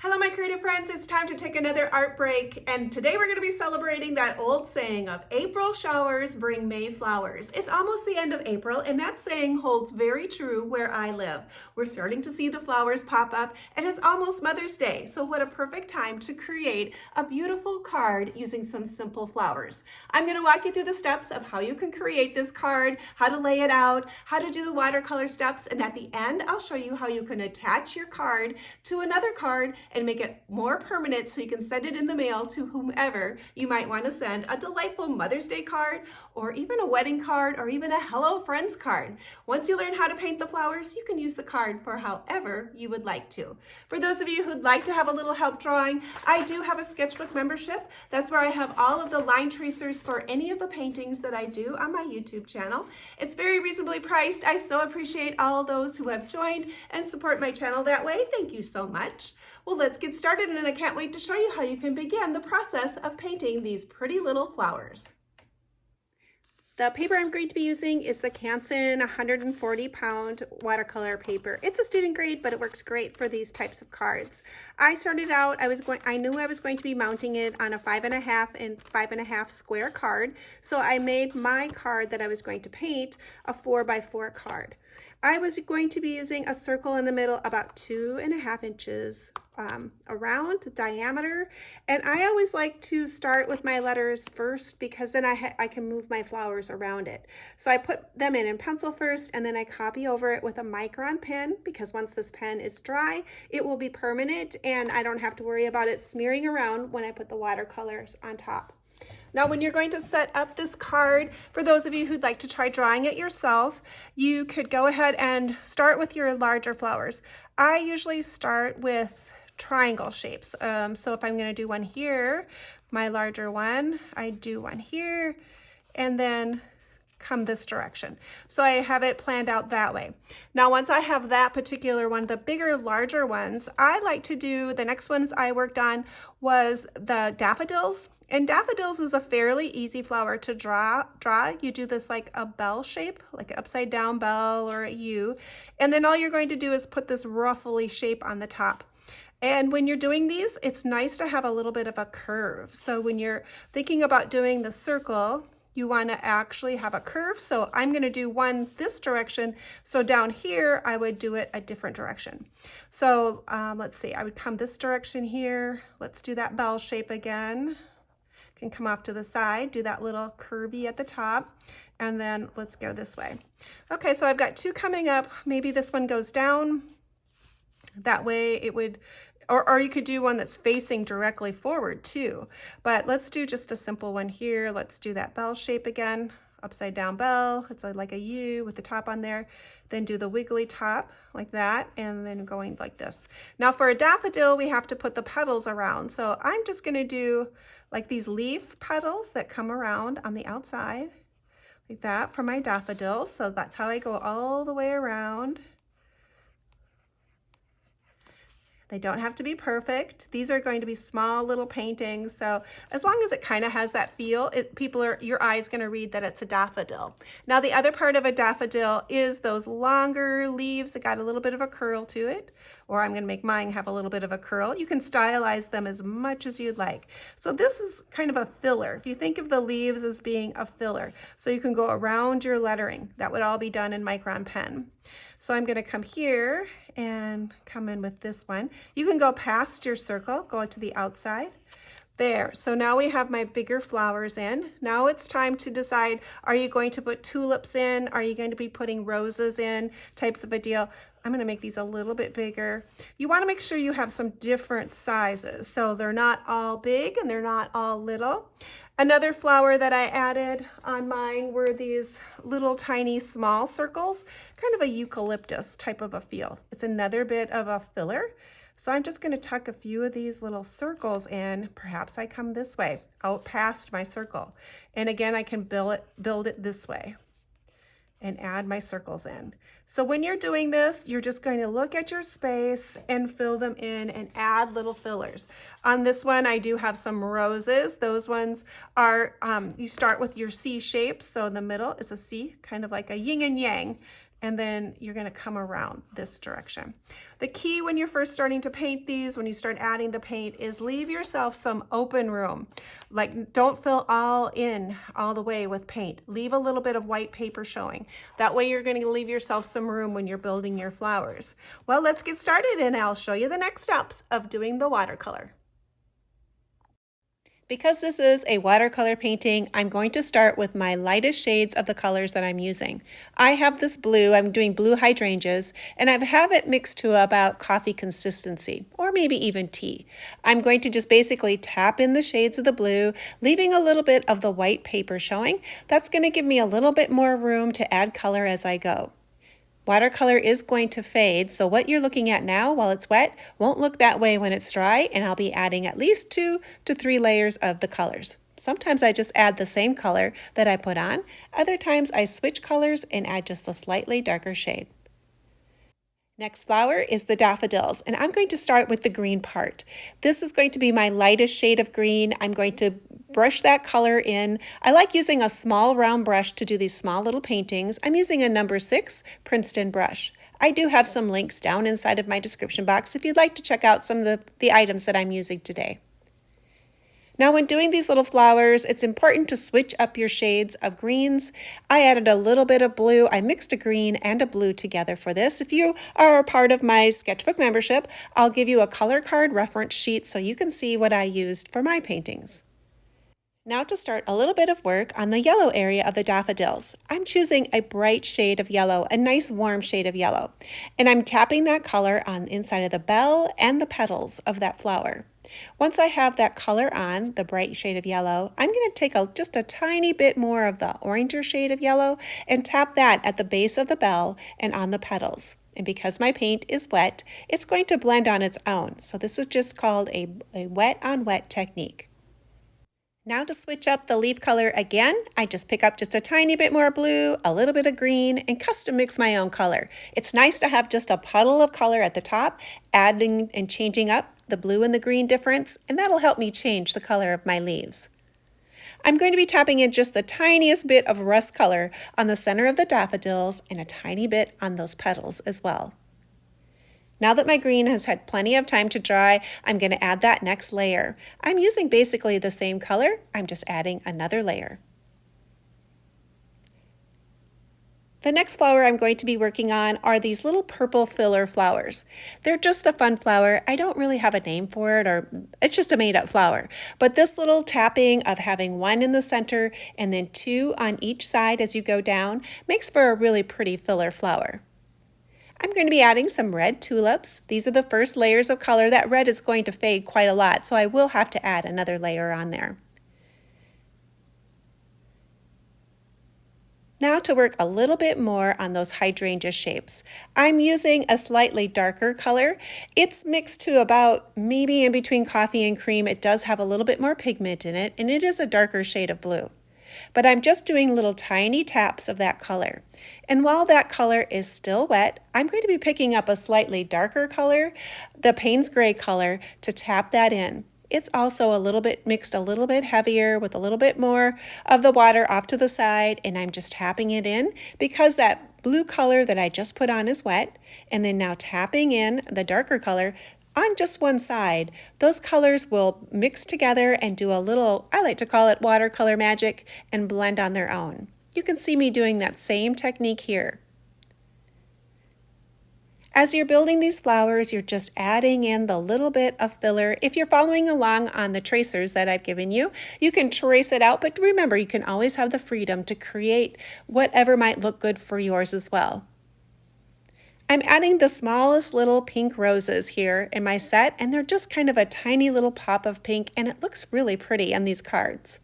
Hello my creative friends, it's time to take another art break, and today we're going to be celebrating that old saying of April showers bring May flowers. It's almost the end of April and that saying holds very true where I live. We're starting to see the flowers pop up and it's almost Mother's Day, so what a perfect time to create a beautiful card using some simple flowers. I'm going to walk you through the steps of how you can create this card, how to lay it out, how to do the watercolor steps, and at the end I'll show you how you can attach your card to another card and make it more permanent so you can send it in the mail to whomever you might want to send a delightful Mother's Day card, or even a wedding card, or even a Hello Friends card. Once you learn how to paint the flowers, you can use the card for however you would like to. For those of you who'd like to have a little help drawing, I do have a sketchbook membership. That's where I have all of the line tracers for any of the paintings that I do on my YouTube channel. It's very reasonably priced. I so appreciate all those who have joined and support my channel that way. Thank you so much. Well, let's get started, and I can't wait to show you how you can begin the process of painting these pretty little flowers. The paper I'm going to be using is the Canson 140-pound watercolor paper. It's a student grade, but it works great for these types of cards. I started out, I knew I was going to be mounting it on a 5.5 and 5.5 square card, so I made my card that I was going to paint a 4x4 card. I was going to be using a circle in the middle about 2.5 inches around diameter, and I always like to start with my letters first because then I can move my flowers around it. So I put them in pencil first, and then I copy over it with a micron pen, because once this pen is dry it will be permanent and I don't have to worry about it smearing around when I put the watercolors on top. Now, when you're going to set up this card, for those of you who'd like to try drawing it yourself, you could go ahead and start with your larger flowers. I usually start with triangle shapes. So if I'm going to do one here, my larger one, I do one here, and then come this direction. So I have it planned out that way. Now, once I have that particular one, the bigger, larger ones, I like to do, the next ones I worked on was the daffodils. And daffodils is a fairly easy flower to draw. You do this like a bell shape, like an upside down bell or a U. And then all you're going to do is put this ruffly shape on the top. And when you're doing these, it's nice to have a little bit of a curve. So when you're thinking about doing the circle, you want to actually have a curve. So I'm going to do one this direction. So down here, I would do it a different direction. So let's see, I would come this direction here. Let's do that bell shape again. Can come off to the side, do that little curvy at the top, and then let's go this way. Okay, so I've got two coming up. Maybe this one goes down. That way it would, or you could do one that's facing directly forward too. But let's do just a simple one here. Let's do that bell shape again, upside down bell. It's like a U with the top on there. Then do the wiggly top like that, and then going like this. Now for a daffodil, we have to put the petals around. So I'm just gonna do like these leaf petals that come around on the outside, like that for my daffodils. So that's how I go all the way around. They don't have to be perfect. These are going to be small little paintings. So as long as it kind of has that feel, your eye's going to read that it's a daffodil. Now the other part of a daffodil is those longer leaves that got a little bit of a curl to it, or I'm going to make mine have a little bit of a curl. You can stylize them as much as you'd like. So this is kind of a filler. If you think of the leaves as being a filler, so you can go around your lettering. That would all be done in micron pen. So I'm going to come here and come in with this one. You can go past your circle, go to the outside. There, so now we have my bigger flowers in. Now it's time to decide, are you going to put tulips in? Are you going to be putting roses in? Types of a deal. I'm going to make these a little bit bigger. You want to make sure you have some different sizes, so they're not all big and they're not all little. Another flower that I added on mine were these little tiny small circles, kind of a eucalyptus type of a feel. It's another bit of a filler. So I'm just going to tuck a few of these little circles in. Perhaps I come this way, out past my circle. And again, I can build it this way and add my circles in. So when you're doing this, you're just going to look at your space and fill them in and add little fillers. On this one, I do have some roses. Those ones are, you start with your C shape. So in the middle is a C, kind of like a yin and yang and then you're going to come around this direction. The key when you're first starting to paint these, when you start adding the paint, is leave yourself some open room. Like, don't fill all the way with paint. Leave a little bit of white paper showing. That way you're going to leave yourself some room when you're building your flowers. Well, let's get started and I'll show you the next steps of doing the watercolor. Because this is a watercolor painting, I'm going to start with my lightest shades of the colors that I'm using. I have this blue, I'm doing blue hydrangeas, and I have it mixed to about coffee consistency, or maybe even tea. I'm going to just basically tap in the shades of the blue, leaving a little bit of the white paper showing. That's going to give me a little bit more room to add color as I go. Watercolor is going to fade, so what you're looking at now while it's wet won't look that way when it's dry, and I'll be adding at least 2 to 3 layers of the colors. Sometimes I just add the same color that I put on. Other times I switch colors and add just a slightly darker shade. Next flower is the daffodils, and I'm going to start with the green part. This is going to be my lightest shade of green. I'm going to brush that color in. I like using a small round brush to do these small little paintings. I'm using a number 6 Princeton brush. I do have some links down inside of my description box if you'd like to check out some of the items that I'm using today. Now, when doing these little flowers, it's important to switch up your shades of greens. I added a little bit of blue. I mixed a green and a blue together for this. If you are a part of my sketchbook membership, I'll give you a color card reference sheet so you can see what I used for my paintings. Now to start a little bit of work on the yellow area of the daffodils. I'm choosing a bright shade of yellow, a nice warm shade of yellow, and I'm tapping that color on the inside of the bell and the petals of that flower. Once I have that color on, the bright shade of yellow, I'm going to take just a tiny bit more of the oranger shade of yellow and tap that at the base of the bell and on the petals. And because my paint is wet, it's going to blend on its own. So this is just called a wet on wet technique. Now to switch up the leaf color again, I just pick up just a tiny bit more blue, a little bit of green, and custom mix my own color. It's nice to have just a puddle of color at the top, adding and changing up the blue and the green difference, and that'll help me change the color of my leaves. I'm going to be tapping in just the tiniest bit of rust color on the center of the daffodils and a tiny bit on those petals as well. Now that my green has had plenty of time to dry, I'm going to add that next layer. I'm using basically the same color, I'm just adding another layer. The next flower I'm going to be working on are these little purple filler flowers. They're just a fun flower. I don't really have a name for it, or it's just a made-up flower. But this little tapping of having 1 in the center and then 2 on each side as you go down makes for a really pretty filler flower. I'm going to be adding some red tulips. These are the first layers of color. That red is going to fade quite a lot, so I will have to add another layer on there. Now to work a little bit more on those hydrangea shapes. I'm using a slightly darker color. It's mixed to about maybe in between coffee and cream. It does have a little bit more pigment in it, and it is a darker shade of blue. But I'm just doing little tiny taps of that color. And while that color is still wet, I'm going to be picking up a slightly darker color, the Payne's Gray color, to tap that in. It's also a little bit mixed, a little bit heavier with a little bit more of the water off to the side, and I'm just tapping it in because that blue color that I just put on is wet, and then now tapping in the darker color on just one side. Those colors will mix together and do a little, I like to call it watercolor magic, and blend on their own. You can see me doing that same technique here. As you're building these flowers, you're just adding in the little bit of filler. If you're following along on the tracers that I've given you, you can trace it out, but remember, you can always have the freedom to create whatever might look good for yours as well. I'm adding the smallest little pink roses here in my set, and they're just kind of a tiny little pop of pink, and it looks really pretty on these cards.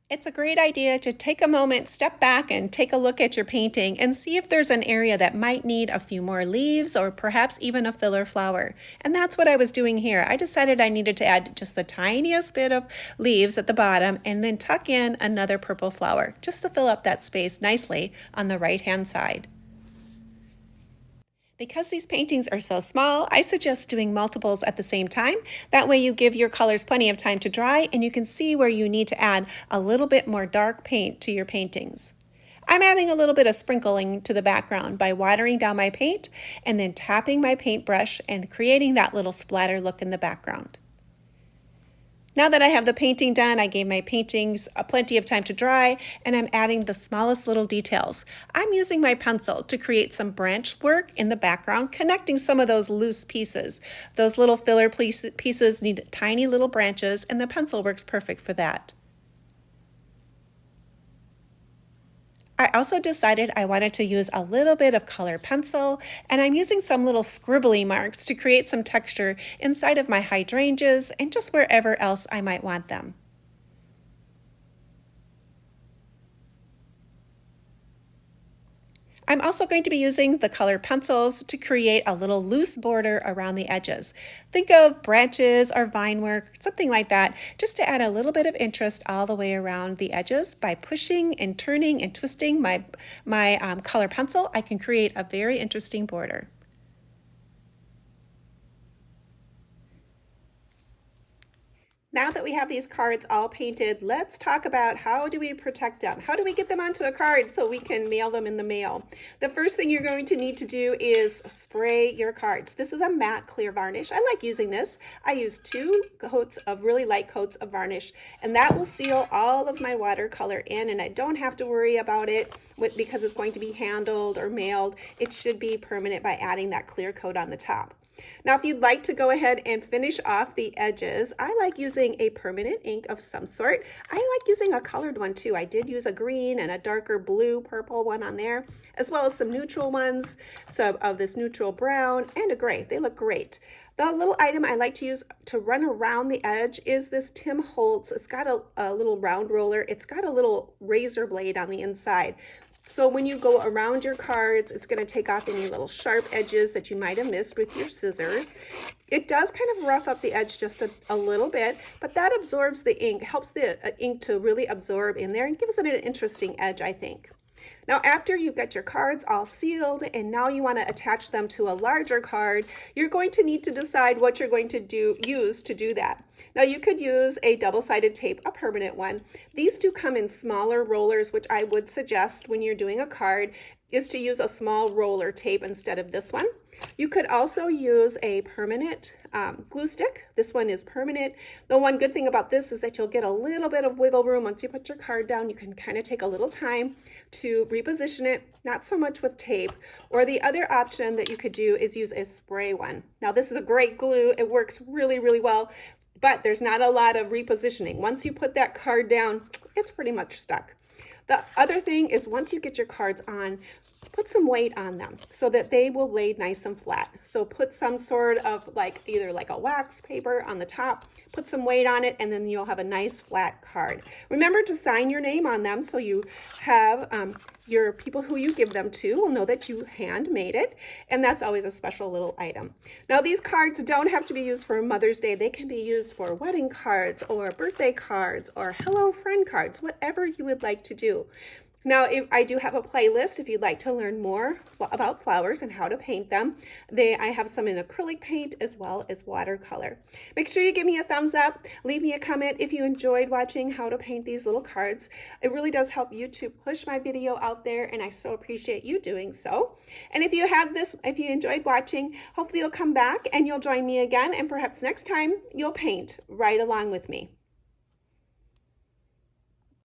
It's a great idea to take a moment, step back, and take a look at your painting and see if there's an area that might need a few more leaves or perhaps even a filler flower. And that's what I was doing here. I decided I needed to add just the tiniest bit of leaves at the bottom and then tuck in another purple flower just to fill up that space nicely on the right-hand side. Because these paintings are so small, I suggest doing multiples at the same time. That way you give your colors plenty of time to dry and you can see where you need to add a little bit more dark paint to your paintings. I'm adding a little bit of sprinkling to the background by watering down my paint and then tapping my paintbrush and creating that little splatter look in the background. Now that I have the painting done, I gave my paintings plenty of time to dry, and I'm adding the smallest little details. I'm using my pencil to create some branch work in the background, connecting some of those loose pieces. Those little filler pieces need tiny little branches, and the pencil works perfect for that. I also decided I wanted to use a little bit of color pencil, and I'm using some little scribbly marks to create some texture inside of my hydrangeas and just wherever else I might want them. I'm also going to be using the color pencils to create a little loose border around the edges. Think of branches or vine work, something like that, just to add a little bit of interest all the way around the edges. By pushing and turning and twisting my color pencil, I can create a very interesting border. Now that we have these cards all painted, let's talk about how do we protect them? How do we get them onto a card so we can mail them in the mail? The first thing you're going to need to do is spray your cards. This is a matte clear varnish. I like using this. I use 2 coats of really light coats of varnish, and that will seal all of my watercolor in, and I don't have to worry about it because it's going to be handled or mailed. It should be permanent by adding that clear coat on the top. Now, if you'd like to go ahead and finish off the edges, I like using a permanent ink of some sort. I like using a colored one too. I did use a green and a darker blue purple one on there, as well as some neutral ones, some of this neutral brown and a gray. They look great. The little item I like to use to run around the edge is this Tim Holtz. It's got a little round roller. It's got a little razor blade on the inside. So when you go around your cards, it's going to take off any little sharp edges that you might have missed with your scissors. It does kind of rough up the edge just a little bit, but that absorbs the ink, helps the ink to really absorb in there and gives it an interesting edge, I think. Now, after you've got your cards all sealed and now you want to attach them to a larger card, you're going to need to decide what you're going to use to do that. Now, you could use a double-sided tape, a permanent one. These do come in smaller rollers, which I would suggest when you're doing a card is to use a small roller tape instead of this one. You could also use a permanent glue stick. This one is permanent. The one good thing about this is that you'll get a little bit of wiggle room. Once you put your card down, you can kind of take a little time to reposition it, not so much with tape. Or the other option that you could do is use a spray one. Now, this is a great glue. It works really, really well, but there's not a lot of repositioning. Once you put that card down, it's pretty much stuck. The other thing is once you get your cards on, put some weight on them so that they will lay nice and flat. So put some sort of either like a wax paper on the top, put some weight on it, and then you'll have a nice flat card. Remember to sign your name on them so you have your people who you give them to will know that you handmade it, and that's always a special little item. Now, these cards don't have to be used for Mother's Day. They can be used for wedding cards or birthday cards or hello friend cards, whatever you would like to do. Now, I do have a playlist if you'd like to learn more about flowers and how to paint them. I have some in acrylic paint as well as watercolor. Make sure you give me a thumbs up. Leave me a comment if you enjoyed watching how to paint these little cards. It really does help YouTube push my video out there, and I so appreciate you doing so. And if you enjoyed watching, hopefully you'll come back and you'll join me again, and perhaps next time you'll paint right along with me.